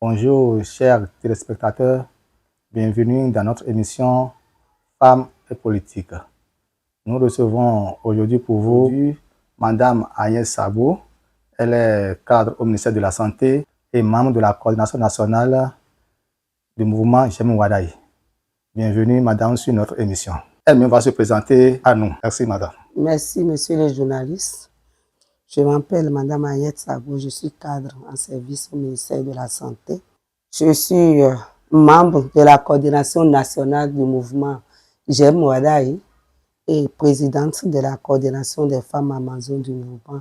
Bonjour chers téléspectateurs, bienvenue dans notre émission Femmes et politique. Nous recevons aujourd'hui pour vous Madame Agnès Sabo. Elle est cadre au ministère de la Santé et membre de la coordination nationale du mouvement J'aime Wadaï. Bienvenue Madame sur notre émission. Elle-même va se présenter à nous. Merci Madame. Merci Monsieur les journalistes. Je m'appelle Madame Agnès Sabo, je suis cadre en service au ministère de la Santé. Je suis membre de la coordination nationale du mouvement J'aime Wadaï et présidente de la coordination des femmes amazones du mouvement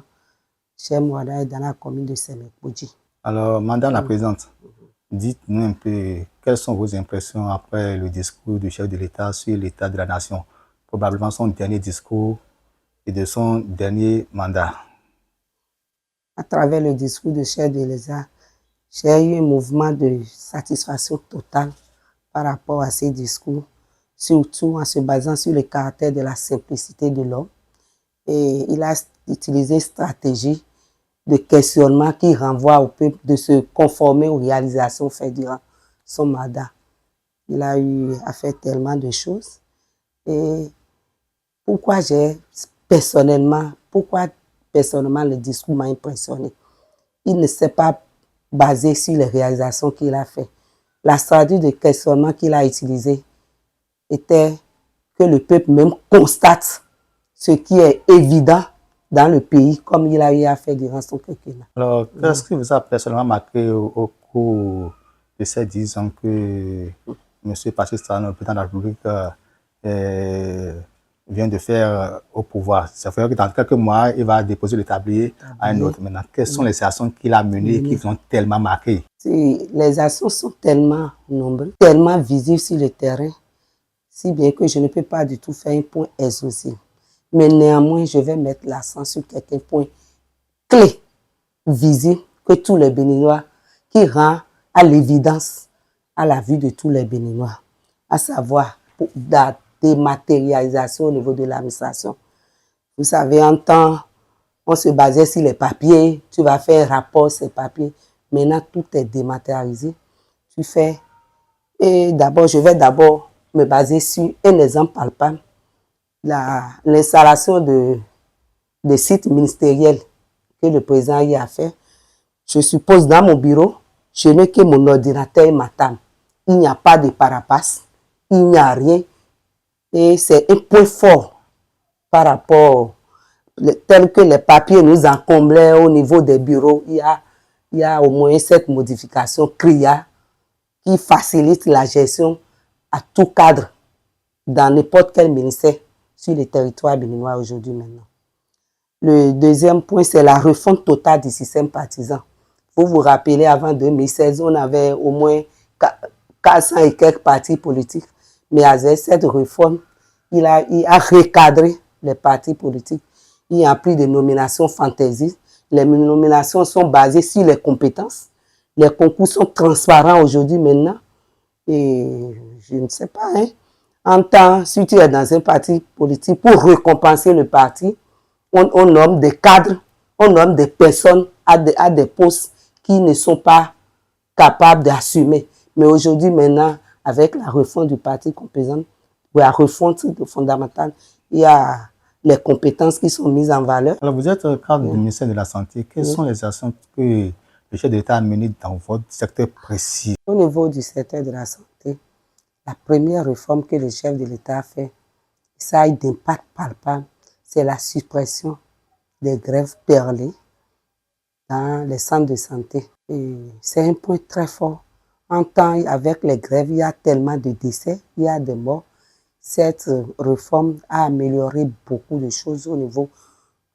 J'aime Wadaï dans la commune de Sémékoudji. Alors, Madame la Présidente, dites-nous un peu quelles sont vos impressions après le discours du chef de l'État sur l'état de la nation, probablement son dernier discours et de son dernier mandat. À travers le discours du chef de l'État, j'ai eu un mouvement de satisfaction totale par rapport à ces discours, surtout en se basant sur le caractère de la simplicité de l'homme. Et il a utilisé une stratégie de questionnement qui renvoie au peuple de se conformer aux réalisations faites durant son mandat. Il a eu à faire tellement de choses. Et pourquoi personnellement le discours m'a impressionné? Il ne s'est pas basé sur les réalisations qu'il a faites. La stratégie de questionnement qu'il a utilisée était que le peuple même constate ce qui est évident dans le pays, comme il a eu à faire durant son quinquennat. Alors, qu'est-ce qui vous a personnellement marqué au cours de ces 10 ans que M. Patrice Talon, le président de la République, vient de faire au pouvoir? Ça fait que dans quelques mois, il va déposer le tablier à un autre. Maintenant, quelles sont les actions qu'il a menées qui vous ont tellement marqué? Les actions sont tellement nombreuses, tellement visibles sur le terrain, si bien que je ne peux pas du tout faire un point exhaustif. Mais néanmoins, je vais mettre l'accent sur quelques points clés, visibles, que tous les Béninois, qui rend à l'évidence à la vue de tous les Béninois, à savoir la dématérialisation au niveau de l'administration. Vous savez, en temps, on se basait sur les papiers, tu vas faire rapport, ces papiers. Maintenant, tout est dématérialisé. Tu fais. Et d'abord, je vais d'abord me baser sur un exemple palpable. L'installation des sites ministériels que le président y a fait. Je suppose dans mon bureau, je n'ai que mon ordinateur et ma table. Il n'y a pas de parapace, il n'y a rien. Et c'est un point fort par rapport, tel que les papiers nous encombraient au niveau des bureaux. Il y a au moins cette modification CRIA qui facilite la gestion à tout cadre dans n'importe quel ministère sur le territoire béninois aujourd'hui maintenant. Le deuxième point, c'est la refonte totale du système partisan. Vous vous rappelez, avant 2016, on avait au moins 400 et quelques partis politiques. Mais avec cette réforme, il a recadré les partis politiques. Il n'y a plus de nominations fantaisies. Les nominations sont basées sur les compétences. Les concours sont transparents aujourd'hui maintenant. Et je ne sais pas, hein. En temps, si tu es dans un parti politique, pour récompenser le parti, on nomme des cadres, on nomme des personnes à des postes qui ne sont pas capables d'assumer. Mais aujourd'hui, maintenant, avec la refonte du parti compétent, ou la refonte fondamentale, il y a les compétences qui sont mises en valeur. Alors, vous êtes cadre du ministère de la Santé. Quelles sont les actions que le chef de l'État a menées dans votre secteur précis? Au niveau du secteur de la santé, la première réforme que le chef de l'État a fait, ça a eu d'impact palpable, c'est la suppression des grèves perlées dans les centres de santé. C'est un point très fort. En temps, avec les grèves, il y a tellement de décès, il y a des morts. Cette réforme a amélioré beaucoup de choses au niveau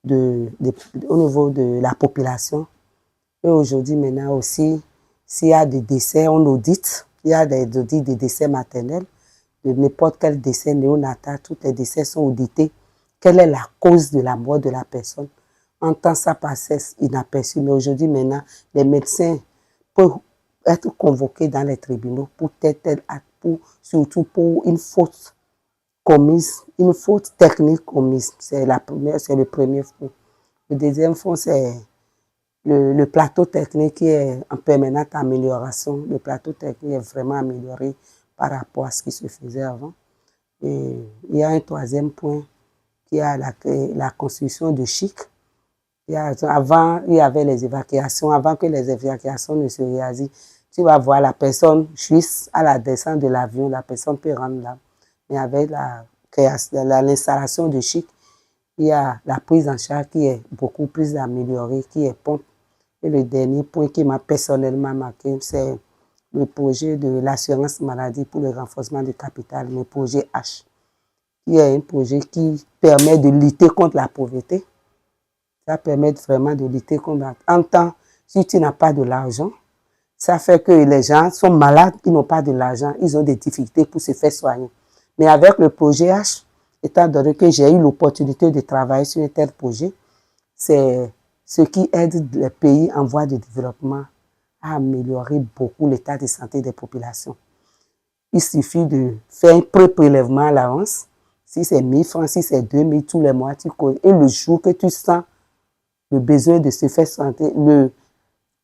de la population. Et aujourd'hui, maintenant aussi, s'il y a des décès, on audite. Il y a des audits de décès maternels, de n'importe quel décès néonatal, tous les décès sont audités. Quelle est la cause de la mort de la personne? En temps, ça passait inaperçu, mais aujourd'hui, maintenant, les médecins peuvent être convoqués dans les tribunaux pour tel acte, surtout pour une faute commise, une faute technique commise. C'est le premier point. Le deuxième point, c'est le plateau technique qui est en permanente amélioration. Le plateau technique est vraiment amélioré par rapport à ce qui se faisait avant. Et il y a un troisième point qui est la construction de chic. Avant, il y avait les évacuations. Avant que les évacuations ne se réalisent, tu vas voir la personne juste à la descente de l'avion, la personne peut rendre là. Mais avec l'installation de chic, il y a la prise en charge qui est beaucoup plus améliorée, qui est pompe. Et le dernier point qui m'a personnellement marqué, c'est le projet de l'assurance maladie pour le renforcement du capital, le projet H, qui est un projet qui permet de lutter contre la pauvreté. Ça permet vraiment de lutter contre la pauvreté. En temps, si tu n'as pas de l'argent, ça fait que les gens sont malades, ils n'ont pas de l'argent, ils ont des difficultés pour se faire soigner. Mais avec le projet H, étant donné que j'ai eu l'opportunité de travailler sur un tel projet, c'est ce qui aide les pays en voie de développement à améliorer beaucoup l'état de santé des populations. Il suffit de faire un pré-prélèvement à l'avance. Si c'est 1000 francs, si c'est 2000 tous les mois, tu connais. Et le jour que tu sens le besoin de se faire soigner, le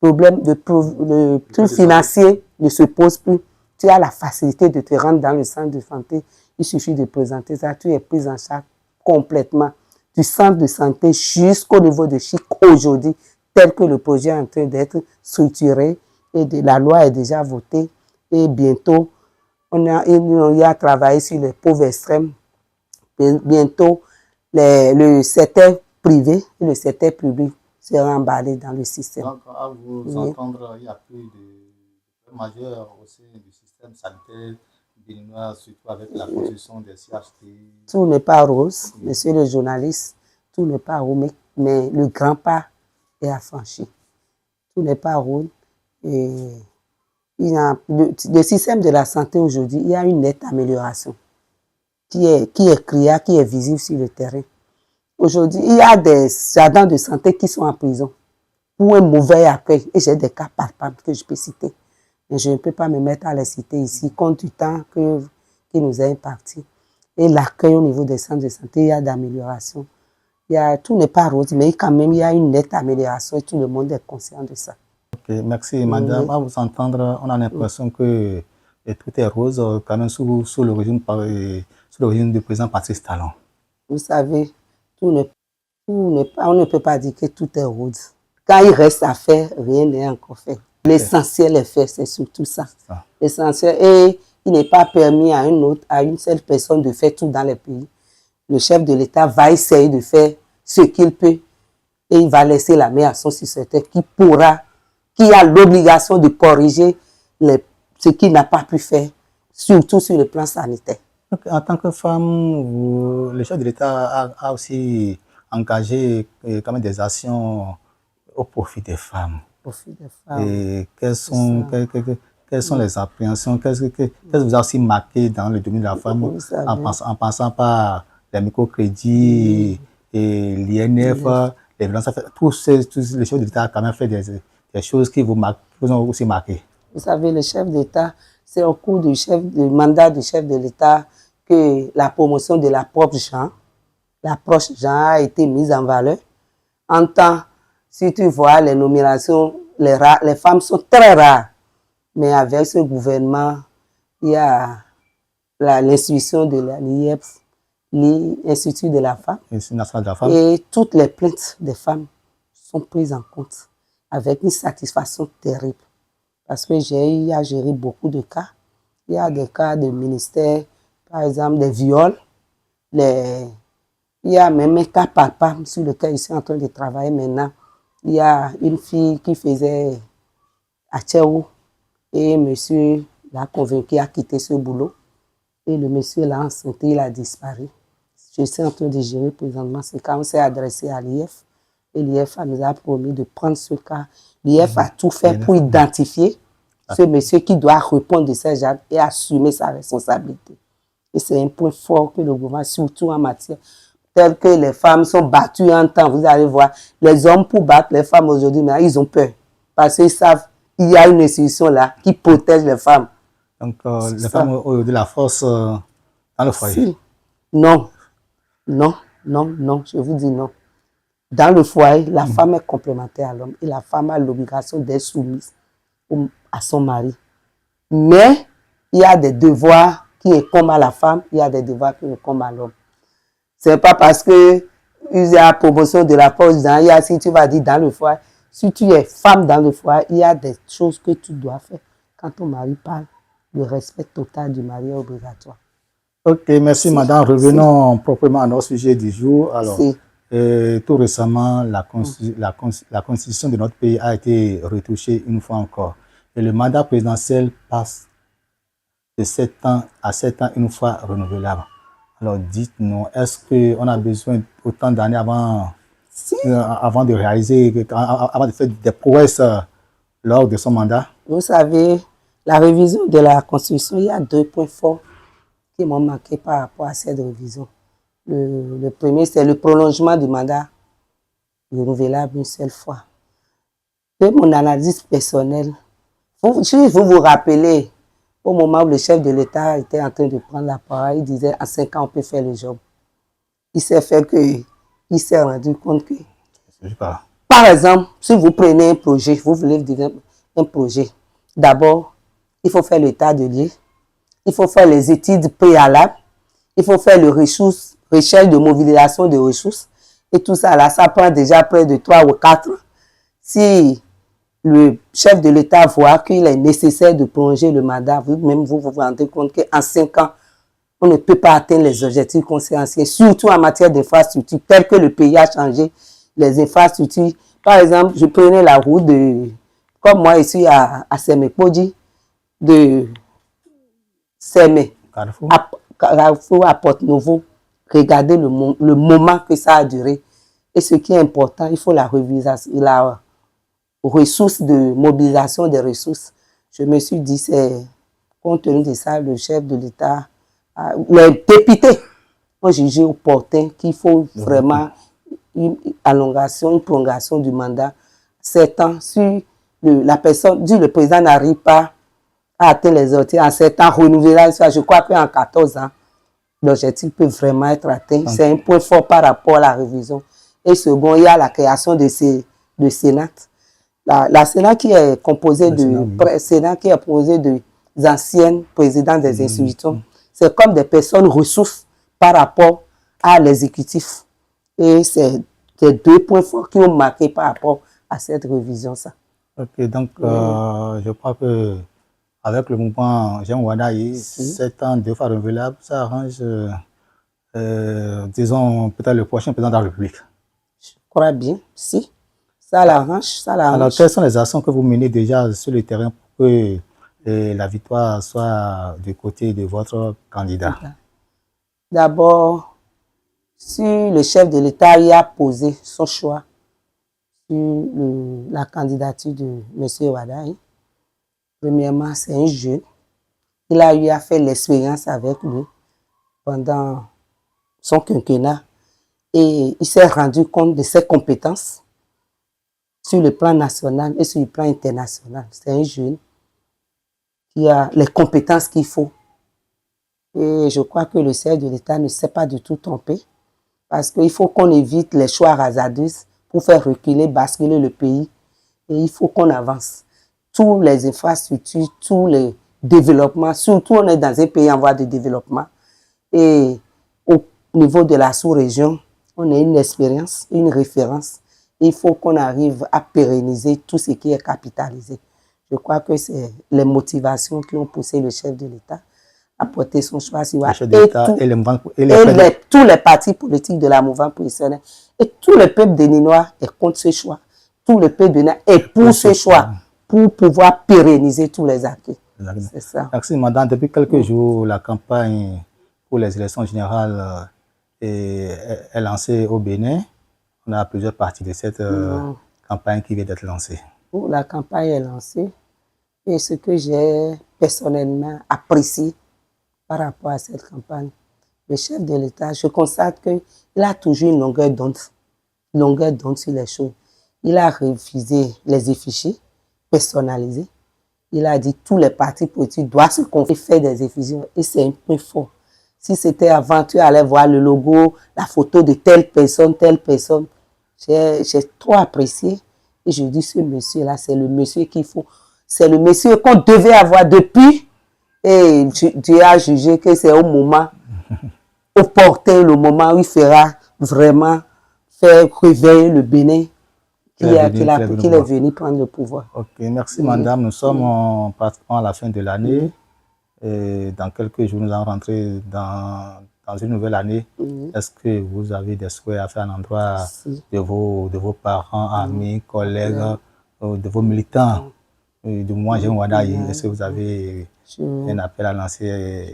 problème le truc financier ne se pose plus. Tu as la facilité de te rendre dans le centre de santé. Il suffit de présenter ça. Tu es pris en charge complètement du centre de santé jusqu'au niveau de chic aujourd'hui, tel que le projet est en train d'être structuré et la loi est déjà votée. Et bientôt, on y a travaillé sur les pauvres extrêmes. Bientôt, le secteur privé et le secteur public sera emballé dans le système. Donc, à vous entendre, il y a plus de majeurs au sein du système sanitaire béninois, surtout avec la construction des CHT. Tout n'est pas rose, monsieur le journaliste, tout n'est pas rose, mais le grand pas est affranchi. Tout n'est pas rose. Et le système de la santé aujourd'hui, il y a une nette amélioration qui est criard, qui est visible sur le terrain. Aujourd'hui, il y a des agents de santé qui sont en prison pour un mauvais accueil. Et j'ai des cas palpables que je peux citer. Mais je ne peux pas me mettre à les citer ici, compte du temps qui nous est imparti. Et l'accueil au niveau des centres de santé, il y a d'amélioration. Tout n'est pas rose, mais quand même, il y a une nette amélioration et tout le monde est conscient de ça. Ok, merci madame. À vous entendre, on a l'impression que tout est rose quand même sous le régime du président Patrice Talon. Vous savez, on ne peut pas dire que tout est rose. Quand il reste à faire, rien n'est encore fait. L'essentiel est fait, c'est surtout ça. L'essentiel, et il n'est pas permis à une seule personne de faire tout dans les pays. Le chef de l'État va essayer de faire ce qu'il peut et il va laisser la main à son successeur qui a l'obligation de corriger ce qu'il n'a pas pu faire, surtout sur le plan sanitaire. Donc, en tant que femme, le chef de l'État a aussi engagé quand même des actions au profit des femmes. Et quelles sont les appréhensions, qu'est-ce que vous avez aussi marqué dans le domaine de la femme en passant par les microcrédits et l'INF, les violences, tous les chefs de l'État ont quand même fait des choses qui vous ont aussi marqué. Vous savez, le chef d'État, c'est au cours du mandat du chef de l'État que la promotion de l'approche genre a été mise en valeur. En temps, si tu vois les nominations, les femmes sont très rares. Mais avec ce gouvernement, il y a l'institution de l'IEPS, l'Institut de la femme. Et toutes les plaintes des femmes sont prises en compte avec une satisfaction terrible. Parce que j'ai eu à gérer beaucoup de cas. Il y a des cas de ministère, par exemple des viols. Il y a même un cas palpable sur lequel je suis en train de travailler maintenant. Il y a une fille qui faisait à Tchéou et monsieur l'a convaincu à quitter ce boulot. Et le monsieur l'a enceinte, il a disparu. Je suis en train de gérer présentement ce cas. On s'est adressé à l'IF et l'IF nous a promis de prendre ce cas. L'IF a tout fait pour identifier ce monsieur qui doit répondre de ces gens et assumer sa responsabilité. Et c'est un point fort que le gouvernement, surtout en matière telle que les femmes sont battues en temps. Vous allez voir, les hommes pour battre les femmes aujourd'hui, mais ils ont peur. Parce qu'ils savent qu'il y a une institution là qui protège les femmes. Donc, les femmes ont de la force dans le foyer. Si. Non, je vous dis non. Dans le foyer, la femme est complémentaire à l'homme et la femme a l'obligation d'être soumise à son mari. Mais il y a des devoirs qui incombent à la femme, il y a des devoirs qui incombent à l'homme. Ce n'est pas parce que il y a la promotion de la force, si tu vas dire dans le foyer, si tu es femme dans le foyer, il y a des choses que tu dois faire. Quand ton mari parle, le respect total du mari est obligatoire. Ok, merci madame. Revenons proprement à notre sujet du jour. Alors, tout récemment, la constitution de notre pays a été retouchée une fois encore. Et le mandat présidentiel passe de 7 ans à 7 ans une fois renouvelable. Alors dites-nous, est-ce qu'on a besoin autant d'années avant de réaliser, avant de faire des prouesses lors de son mandat? Vous savez, la révision de la Constitution, il y a 2 points forts qui m'ont marqué par rapport à cette révision. Le premier, c'est le prolongement du mandat renouvelable une seule fois. De mon analyse personnelle, si vous vous rappelez, au moment où le chef de l'État était en train de prendre la parole, il disait en 5 ans, on peut faire le job. Il s'est rendu compte que, par exemple, si vous prenez un projet, vous voulez dire un projet, d'abord, il faut faire l'état de lieu, il faut faire les études préalables, il faut faire le recherche de mobilisation de ressources, et tout ça, là, ça prend déjà près de 3 ou 4 ans. Si le chef de l'État voit qu'il est nécessaire de prolonger le mandat, vous-même vous rendez compte qu'en 5 ans, on ne peut pas atteindre les objectifs conscienciels, surtout en matière d'infrastructure, tel que le pays a changé les infrastructures. Par exemple, je prenais la route comme moi ici à Sémé-Podji, de Sémé à Porte-Nouveau. Regardez le moment que ça a duré. Et ce qui est important, il faut la révisation, la ressources de mobilisation des ressources. Je me suis dit, c'est compte tenu de ça, le chef de l'État, les députés ont jugé opportun qu'il faut vraiment une prolongation du mandat. 7 ans, si le président n'arrive pas à atteindre les objectifs en 7 ans, renouvelable, je crois qu'en 14 ans, l'objectif peut vraiment être atteint. C'est un point fort par rapport à la révision. Et second, il y a la création de Sénat. La Sénat qui est composée de anciennes présidents des institutions, c'est comme des personnes ressources par rapport à l'exécutif. Et c'est des 2 points forts qui ont marqué par rapport à cette révision. Ça. Ok, donc je crois que avec le mouvement Jean Wadaï, 7 ans, 2 fois renouvelable, ça arrange, disons, peut-être le prochain président de la République. Je crois bien, si. Ça l'arrange, ça l'arrange. Alors, quelles sont les actions que vous menez déjà sur le terrain pour que la victoire soit du côté de votre candidat? D'abord, si le chef de l'État y a posé son choix sur la candidature de M. Wadaï, premièrement, c'est un jeune. Il a eu à faire l'expérience avec lui pendant son quinquennat et il s'est rendu compte de ses compétences sur le plan national et sur le plan international. C'est un jeune qui a les compétences qu'il faut. Et je crois que le chef de l'État ne s'est pas du tout trompé parce qu'il faut qu'on évite les choix hasardeux pour faire reculer, basculer le pays. Et il faut qu'on avance. Tous les infrastructures, tous les développements, surtout on est dans un pays en voie de développement. Et au niveau de la sous-région, on a une expérience, une référence. Il faut qu'on arrive à pérenniser tout ce qui est capitalisé. Je crois que c'est les motivations qui ont poussé le chef de l'État à porter son choix sur tous les partis politiques de la mouvance professionnelle. Et tout le peuple béninois est contre ce choix. Tout le peuple béninois est pour ce choix, pour pouvoir pérenniser tous les acquis. C'est ça. Merci, madame. Depuis quelques jours, la campagne pour les élections générales est lancée au Bénin. On a plusieurs parties de cette campagne qui vient d'être lancée. La campagne est lancée et ce que j'ai personnellement apprécié par rapport à cette campagne, le chef de l'État, je constate qu'il a toujours une longueur d'onde sur les choses. Il a refusé les effigies personnalisées. Il a dit que tous les partis politiques doivent se confier, faire des effigies et c'est un point fort. Si c'était avant, tu allais voir le logo, la photo de telle personne, J'ai trop apprécié. Et je dis, ce monsieur-là, c'est le monsieur qu'il faut. C'est le monsieur qu'on devait avoir depuis. Et Dieu a jugé que c'est au moment opportun, le moment où il fera vraiment faire réveiller le Bénin, qu'il est venu prendre le pouvoir. Ok, merci madame. Nous sommes pratiquement à la fin de l'année. Et dans quelques jours, nous allons rentrer dans une nouvelle année. Est-ce que vous avez des souhaits à faire à l'endroit de vos parents, amis, collègues, de vos militants du mouvement Jeune Wadayi? Est-ce que vous avez un appel à lancer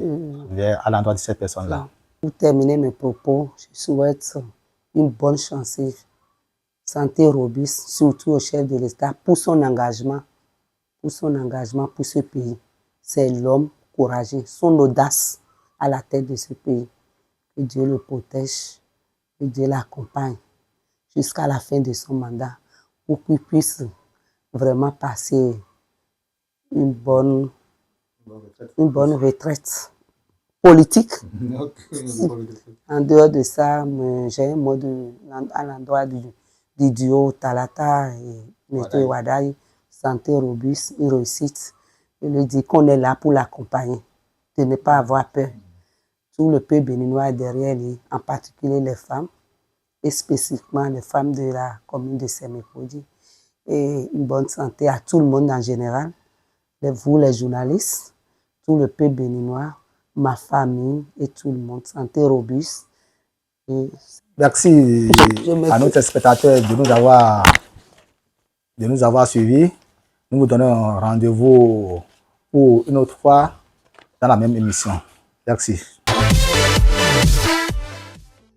à l'endroit de ces personnes-là? Pour terminer mes propos, je souhaite une bonne chance, santé robuste, surtout au chef de l'État, pour son engagement pour ce pays. C'est l'homme courageux, son audace à la tête de ce pays. Que Dieu le protège, que Dieu l'accompagne jusqu'à la fin de son mandat pour qu'il puisse vraiment passer une bonne retraite politique. En dehors de ça, j'ai un mot à l'endroit du duo Talata et M. Wadayi, santé robuste, une réussite. Je lui dis qu'on est là pour l'accompagner, de ne pas avoir peur. Tout le peuple béninois est derrière lui, en particulier les femmes, et spécifiquement les femmes de la commune de Sémékodi. Et une bonne santé à tout le monde en général, vous les journalistes, tout le peuple béninois, ma famille et tout le monde. Santé robuste. Et merci à nos spectateurs de nous avoir suivis. Nous vous donnons rendez-vous pour une autre fois dans la même émission. Merci.